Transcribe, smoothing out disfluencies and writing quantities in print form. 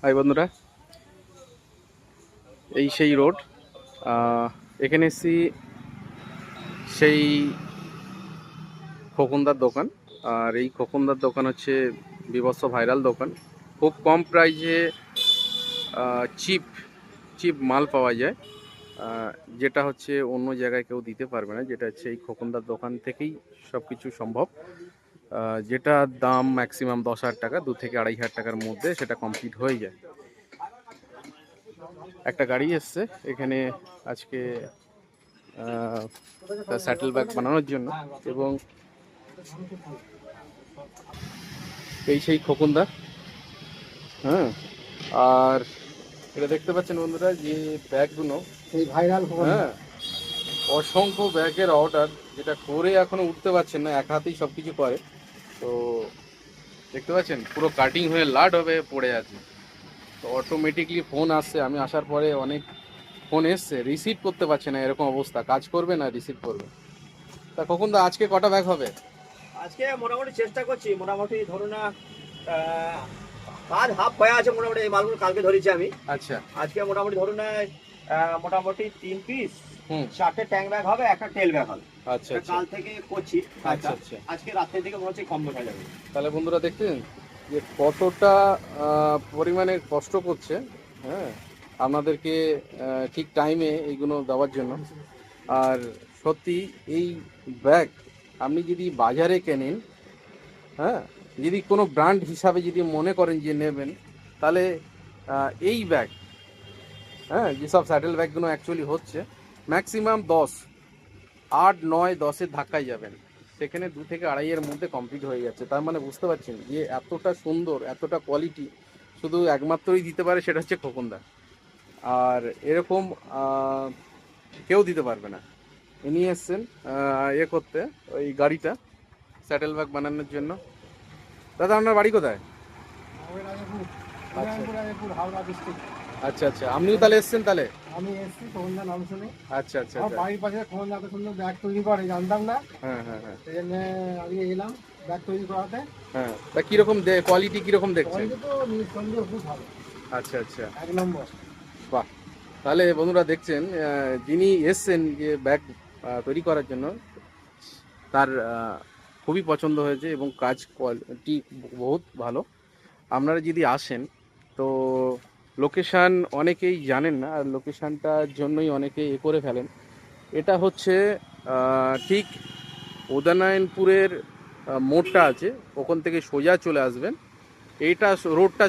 High বন্ধুরা, এই সেই রোড। এখানে এসছি সেই খোকনদার দোকান। আর এই খোকনদার দোকান হচ্ছে বীভৎস ভাইরাল দোকান। খুব কম প্রাইসে চিপ চিপ মাল পাওয়া যায়, যেটা হচ্ছে অন্য জায়গায় কেউ দিতে পারবে না। যেটা হচ্ছে এই খোকনদার দোকান থেকেই সব কিছু সম্ভব। যেটা দাম ম্যাক্সিমাম 10,000 টাকা, 2 থেকে 2,500 টাকার মধ্যে সেটা কমপ্লিট হয়ে যায়। একটা গাড়ি এসছে এখানে আজকে স্যাটেল ব্যাগ বানানোর জন্য, এবং এই সেই খোকনদা। হ্যাঁ, আর এটা দেখতে পাচ্ছেন বন্ধুরা যে ব্যাগগুলো সেই ভাইরাল খবর। হ্যাঁ, অসংখ্য ব্যাগের অর্ডার, যেটা করে এখনো উঠতে পারছেন না, এক হাতেই সব কিছু করে। তো দেখতে পাচ্ছেন পুরো কাটিং হয়ে লাড হবে পড়ে আছে। তো অটোমেটিকলি ফোন আসছে, আমি আসার পরে অনেক ফোন এসছে, রিসিভ করতে পারছে না, এরকম অবস্থা। কাজ করবে না, রিসিভ করবে। তা খোকনদা আজকে কটা ব্যাগ হবে? আজকে মোটামুটি চেষ্টা করছি, মোটামুটি ধরুন না কাজ হাফ হয়ে আছে। মোটামুটি এই মালগুলো কালকে ধরেছি আমি। আচ্ছা, আজকে মোটামুটি ধরুন না মোটামুটি 3 পিস 4টে ট্যাঙ্ক ব্যাগ হবে, একটা টেল ব্যাগ হবে। আচ্ছা আচ্ছা কাল থেকে করছি। আচ্ছা আচ্ছা। আজকে রাত্রের দিকে মনে হচ্ছে কমপ্লিট হয়ে যাবে। তাহলে বন্ধুরা দেখছেন যে কতটা পরিমাণে কষ্ট করছে। হ্যাঁ, আপনাদেরকে ঠিক টাইমে এইগুলো দেওয়ার জন্য। আর সত্যি এই ব্যাগ আপনি যদি বাজারে কেনেন, হ্যাঁ, যদি কোনো ব্র্যান্ড হিসাবে যদি মনে করেন যে নেবেন, তাহলে এই ব্যাগ, হ্যাঁ, যেসব স্যাটেল ব্যাগগুলো অ্যাকচুয়ালি হচ্ছে ম্যাক্সিমাম 10, 8, 9, 10-এর ধাক্কায় যাবেন, সেখানে 2 থেকে 2.5-এর মধ্যে কমপ্লিট হয়ে যাচ্ছে। তার মানে বুঝতে পারছেন যে এতটা সুন্দর, এতটা কোয়ালিটি শুধু একমাত্রই দিতে পারে, সেটা হচ্ছে খোকনদা। আর এরকম কেউ দিতে পারবে না। ইনি এসছেন করতে, ওই গাড়িটা স্যাটেল ব্যাগ বানানোর জন্য। দাদা, আপনার বাড়ি কোথায়? আচ্ছা হাওড়া ডিস্ট্রিক্ট। আচ্ছা আচ্ছা, আপনিও তাহলে এসছেন তাহলে? আমি এসছি খোকনদার নাম শুনে। আচ্ছা আচ্ছা আমার আচ্ছা। বাড়ির পাশে খোকনদা এত সুন্দর ব্যাগ তৈরি করে জানতাম না। হ্যাঁ হ্যাঁ হ্যাঁ সেই জন্য আজকে এলাম ব্যাগ তৈরি করাতে। হ্যাঁ। তা কীরকম কোয়ালিটি কীরকম দেখছেন? কোয়ালিটি তো নিঃসন্দেহে খুব ভালো, আচ্ছা আচ্ছা, 1 নম্বর। বাহ। তাহলে বন্ধুরা দেখছেন, যিনি এসছেন যে ব্যাগ তৈরি করার জন্য, তার খুবই পছন্দ হয়েছে এবং কাজ কোয়ালিটি বহুত ভালো। আপনারা যদি আসেন তো লোকেশান অনেকেই জানেন না, আর লোকেশানটার জন্যই অনেকে করে ফেলেন। এটা হচ্ছে ঠিক উদয়নারায়ণপুরের মোড়টা আছে, ওখান থেকে সোজা চলে আসবেন। এইটা রোডটা